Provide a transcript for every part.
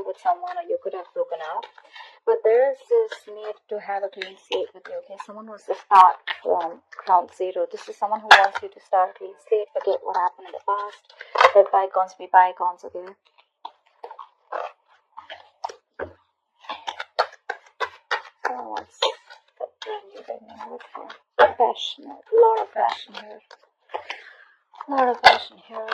with someone, or you could have broken up. But there is this need to have a clean slate with you, okay? Someone wants to start from ground zero. This is someone who wants you to start a clean slate, forget what happened in the past, let bygones be bygones, okay? Someone wants a brand new beginning with you. Passionate, a lot of passion here. A lot of passion here.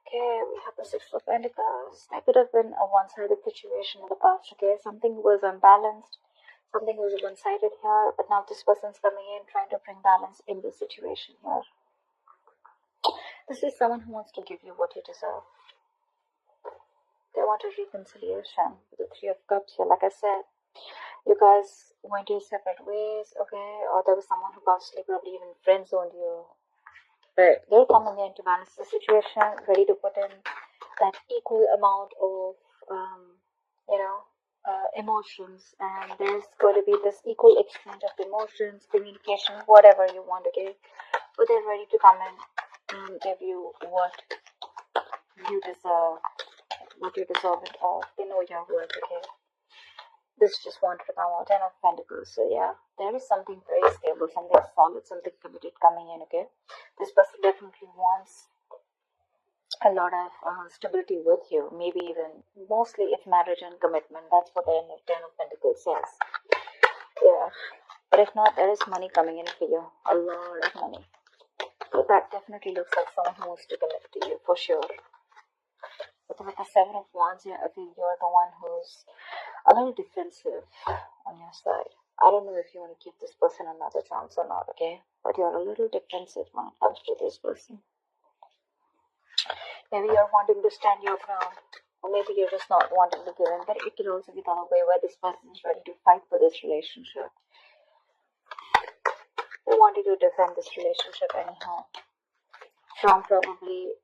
Okay, we have the Six of Pentacles. It could have been a one-sided situation in the past, okay? Something was unbalanced. Something was one-sided here, but now this person's coming in trying to bring balance in the situation here. This is someone who wants to give you what you deserve. They want a reconciliation with the Three of Cups here. Like I said, you guys went your separate ways, okay? Or there was someone who possibly probably even friend-zoned you. But they're coming in to balance the situation, ready to put in that equal amount of, emotions. And there's going to be this equal exchange of emotions, communication, whatever you want to give. But they're ready to come in and give you what you deserve, it of. They know your worth, okay? This just wanted to come out, Ten of Pentacles. So yeah, there is something very stable, something solid, something committed coming in, okay? This person definitely wants a lot of stability with you. Maybe even, mostly it's marriage and commitment. That's what the Ten of Pentacles says. Yeah. But if not, there is money coming in for you. A lot of money. So that definitely looks like someone who wants to commit to you, for sure. But with the Seven of Wands, yeah, I think you're the one who's a little defensive on your side. I don't know if you want to give this person another chance or not, okay? But you're a little defensive when it comes to this person. Maybe you're wanting to stand your ground, or maybe you're just not wanting to give in. But it could also be the other way, where this person is ready to fight for this relationship. They wanted to defend this relationship anyhow. From probably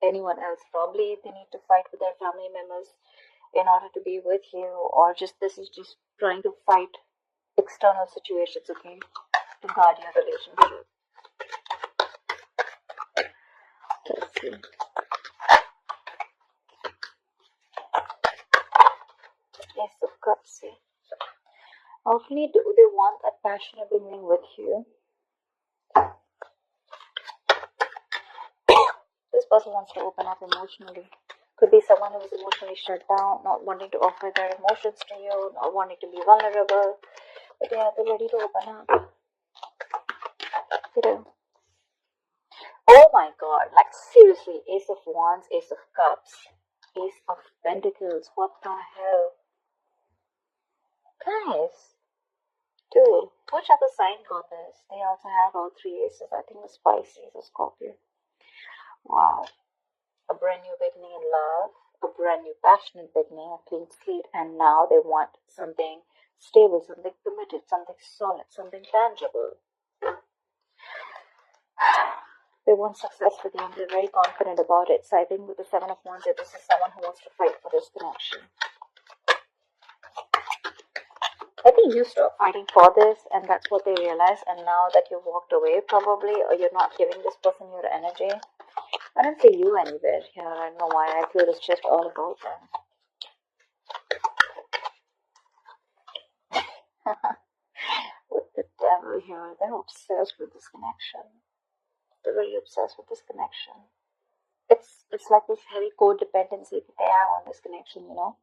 anyone else. Probably they need to fight with their family members in order to be with you, or just this is just trying to fight external situations, okay, to guard your relationship. Let's see. Ace of Cups here. Hopefully, do they want that passionate beginning with you? This person wants to open up emotionally. Could be someone who is emotionally shut down, not wanting to offer their emotions to you, not wanting to be vulnerable. But yeah, they're ready to open up. You know. Oh my god, like seriously, Ace of Wands, Ace of Cups, Ace of Pentacles, what the hell? Guys, dude, which other sign got this? They also have all three aces. I think it's Pisces or Scorpio. Wow. A brand new beginning in love, a brand new passionate beginning, a clean slate, and now they want something stable, something committed, something solid, something tangible. They want success with you and they're very confident about it. So I think with the Seven of Wands, this is someone who wants to fight for this connection. I think you stopped fighting for this and that's what they realize, and now that you walked away probably, or you're not giving this person your energy. I don't see you anywhere here. I don't know why. I feel it's just all about them. With the devil here, they're obsessed with this connection. They're really obsessed with this connection. It's like this heavy codependency that they have on this connection, you know.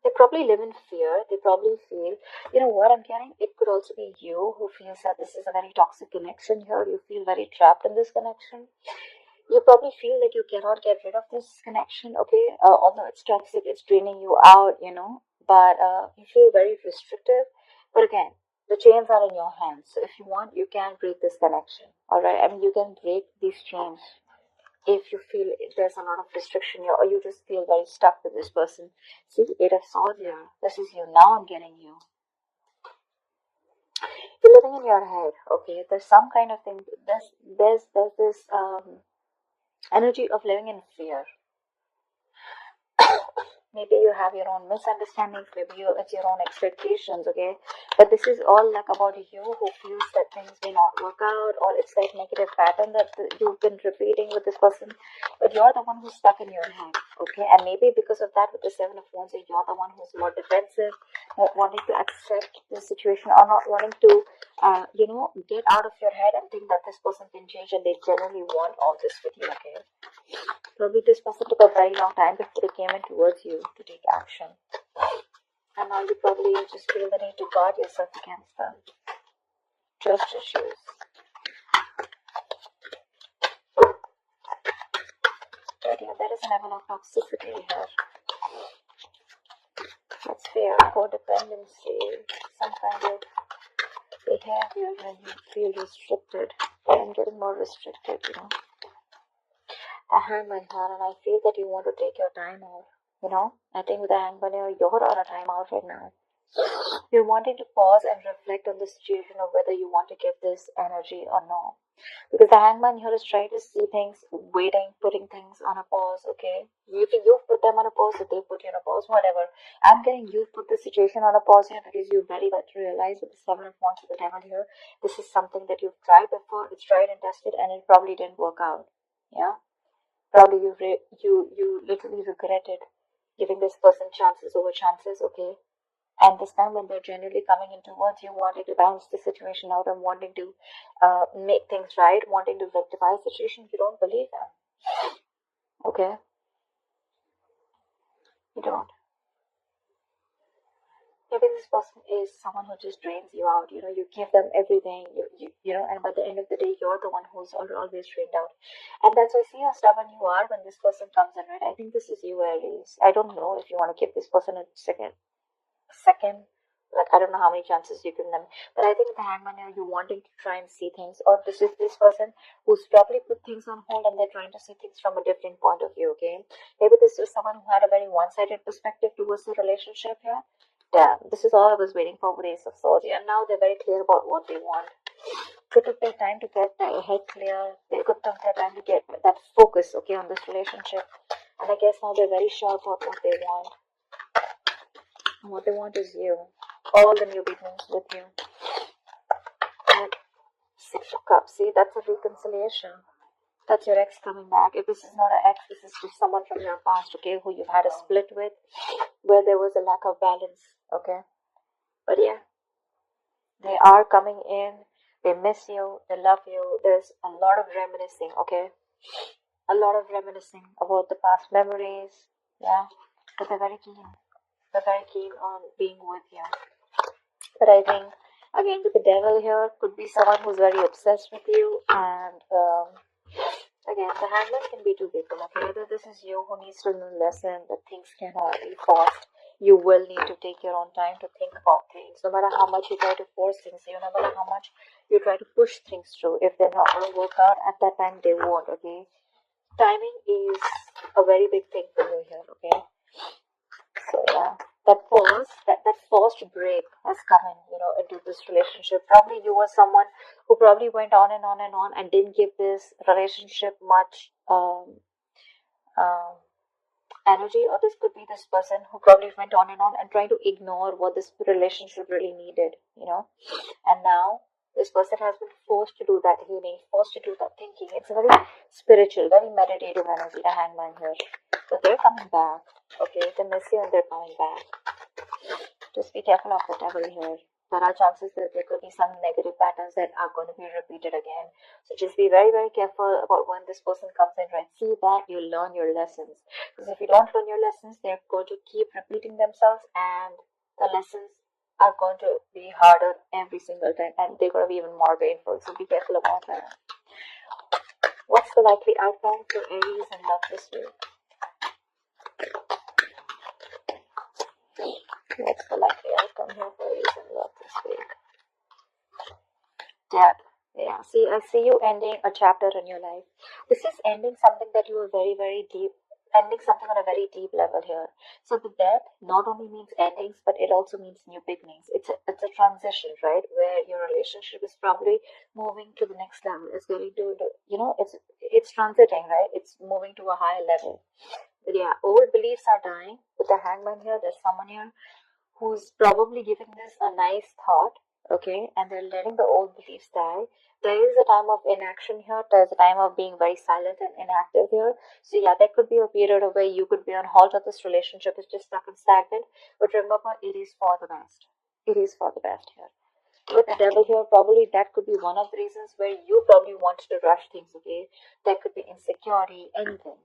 They probably live in fear. They probably feel, you know what I'm getting? It could also be you who feels that this is a very toxic connection here. You feel very trapped in this connection. You probably feel like you cannot get rid of this connection, okay? Although it's toxic, it's draining you out, you know. But you feel very restrictive. But again, the chains are in your hands. So if you want, you can break this connection, alright? I mean, you can break these chains. If you feel there's a lot of restriction here, or you just feel very stuck with this person. See, Eight of Swords here. This is you. Now I'm getting you. You're living in your head, okay? There's some kind of thing. There's this energy of living in fear. Maybe you have your own misunderstandings. Maybe it's your own expectations, okay? But this is all like about you who feels that things may not work out, or it's like negative pattern that you've been repeating with this person. But you're the one who's stuck in your head, okay? And maybe because of that, with the Seven of Wands, you're the one who's more defensive, not wanting to accept the situation, or not wanting to, get out of your head and think that this person can change, and they genuinely want all this with you, okay? Probably this person took a very long time before they came in towards you to take action. And now you probably just feel the need to guard yourself against them. Trust issues. But yeah, there is a level of toxicity here. That's fear, codependency, some kind of behavior when you feel restricted. I'm getting more restricted, The Hangman here, and I feel that you want to take your time off. I think with the Hangman here, you're on a time out right now. You're wanting to pause and reflect on the situation of whether you want to give this energy or not. Because the Hangman here is trying to see things, waiting, putting things on a pause, okay? Maybe you put them on a pause, or they put you on a pause, whatever. I'm getting you put the situation on a pause here because you very much realize with the Seven of Wands with the Devil here, this is something that you've tried before, it's tried and tested, and it probably didn't work out. Yeah? Probably you literally regretted giving this person chances over chances, okay? And this time when they're genuinely coming in towards you, wanting to balance the situation out and wanting to make things right, wanting to rectify the situation, you don't believe them. Okay? You don't. Maybe this person is someone who just drains you out. You give them everything, and by the end of the day, you're the one who's always drained out. And that's why, see how stubborn you are when this person comes in, right? I think this is you, Aries. I don't know if you want to give this person a second, like I don't know how many chances you give them, but I think the Hangman here, you wanting to try and see things, or this is this person who's probably put things on hold and they're trying to see things from a different point of view, okay? Maybe this is someone who had a very one-sided perspective towards the relationship here. Yeah, this is all I was waiting for with Ace of Swords, and now they're very clear about what they want. They took their time to get their head clear. They took their time to get that focus, okay, on this relationship. And I guess now they're very sure about what they want. And what they want is you. All the new beginnings with you. And Six of Cups. See, that's a reconciliation. That's your ex coming back. If this is not an ex, this is just someone from your past, okay, who you've had a split with, where there was a lack of balance, okay? But yeah, they are coming in. They miss you. They love you. There's a lot of reminiscing, okay? A lot of reminiscing about the past memories, yeah? But they're very keen. They're very keen on being with you. But I think, again, with the Devil here, could be someone who's very obsessed with you. And again, the Hangman can be two people. Okay, whether this is you who needs to learn a lesson that things cannot be forced. You will need to take your own time to think about things. No matter how much you try to force things, no matter how much you try to push things through, if they're not going to work out at that time, they won't. Okay, timing is a very big thing for you here. Okay, so yeah. That pause, that forced break has come in, into this relationship. Probably you were someone who probably went on and on and on and didn't give this relationship much energy, or this could be this person who probably went on and trying to ignore what this relationship really needed, and now this person has been forced to do that healing, forced to do that thinking. It's a very spiritual, very meditative energy, the Hangman here. But they're coming back, okay? They miss you and they're coming back. Just be careful of the Devil here. There are chances that there could be some negative patterns that are going to be repeated again. So just be very, very careful about when this person comes in, right? See that you learn your lessons. Because if you don't learn your lessons, they're going to keep repeating themselves, and the lessons are going to be harder every single time, and they're going to be even more painful. So be careful about that. What's the likely outcome for Aries and love this week? What's the likely outcome here for Aries and love this week? Death. Yeah, see, I see you ending a chapter in your life. This is ending something that you were very, very deep, ending something on a very deep level here. So the death not only means endings, but it also means new beginnings. It's a transition, right? Where your relationship is probably moving to the next level. It's going to, it's transiting, right? It's moving to a higher level. But yeah, old beliefs are dying. With the Hangman here, there's someone here who's probably giving this a nice thought, okay, and they're letting the old beliefs die. There is a time of inaction here. There's a time of being very silent and inactive here. So yeah, there could be a period of where you could be on halt, or this relationship is just stuck and stagnant. But remember, it is for the best. It is for the best here. With the devil here, probably that could be one of the reasons where you probably wanted to rush things, okay? There could be insecurity, anything.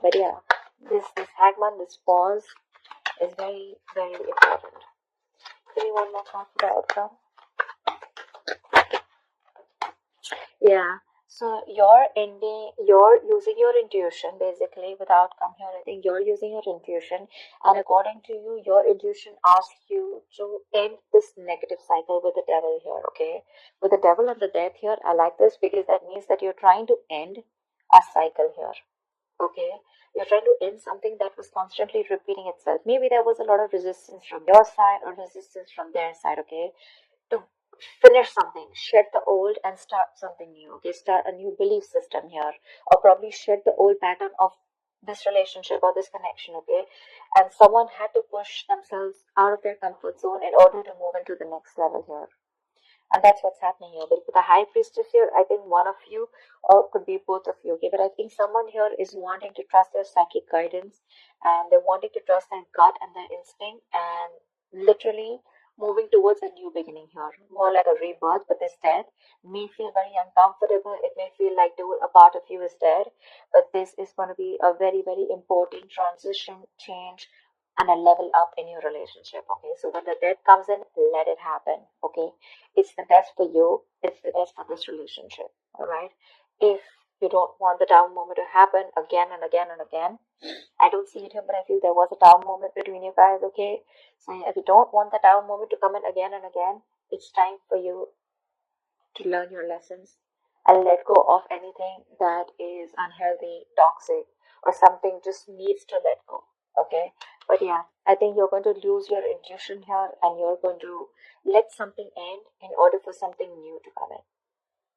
But yeah, this Hangman, this pause is very, very important. Give me one more card for the outcome. Yeah. So you're using your intuition basically with the outcome here. I think you're using your intuition, and according to you, your intuition asks you to end this negative cycle with the devil here, okay? With the devil and the death here, I like this because that means that you're trying to end a cycle here. Okay, you're trying to end something that was constantly repeating itself. Maybe there was a lot of resistance from your side or resistance from their side, okay, to finish something, shed the old and start something new, okay, start a new belief system here, or probably shed the old pattern of this relationship or this connection, okay, and someone had to push themselves out of their comfort zone in order to move into the next level here. And that's what's happening here. But with the high priestess here, I think one of you, or could be both of you, okay? But I think someone here is wanting to trust their psychic guidance, and they're wanting to trust their gut and their instinct, and literally moving towards a new beginning here. More like a rebirth, but this death may feel very uncomfortable. It may feel like a part of you is dead, but this is going to be a very, very important transition, change, and a level up in your relationship, okay? So when the death comes in, let it happen, okay? It's the best for you, it's the best for this relationship, all right? If you don't want the down moment to happen again and again and again, I don't see it here, but I feel there was a down moment between you guys, okay? So if you don't want the down moment to come in again and again, it's time for you to learn your lessons and let go of anything that is unhealthy, toxic, or something just needs to let go, okay? But yeah, I think you're going to lose your intuition here, and you're going to let something end in order for something new to come in.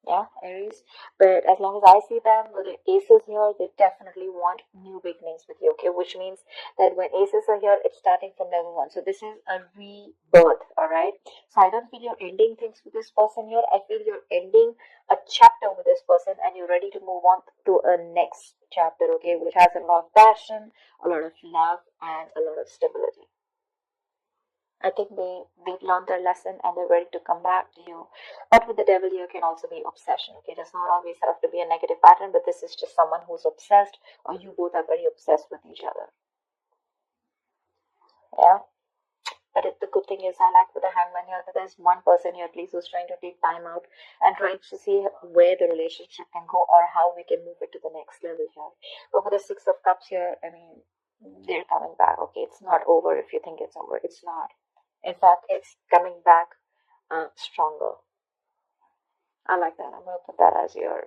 Yeah, Aries. But as long as I see them with the aces here, they definitely want new beginnings with you, okay? Which means that when aces are here, it's starting from level 1. So this is a rebirth, alright? So I don't feel you're ending things with this person here. I feel you're ending a chapter with this person, and you're ready to move on to a next chapter, okay? Which has a lot of passion, a lot of love, and a lot of stability. I think they've learned their lesson and they're ready to come back to you. But with the devil here can also be obsession. Okay, it does not always have to be a negative pattern, but this is just someone who's obsessed, or you both are very obsessed with each other. Yeah. But the good thing is, I like with the hangman here that there's one person here at least who's trying to take time out and trying to see where the relationship can go or how we can move it to the next level here. But with the Six of Cups here, I mean, they're coming back. Okay, it's not over if you think it's over. It's not. In fact, it's coming back stronger. I like that. I'm going to put that as your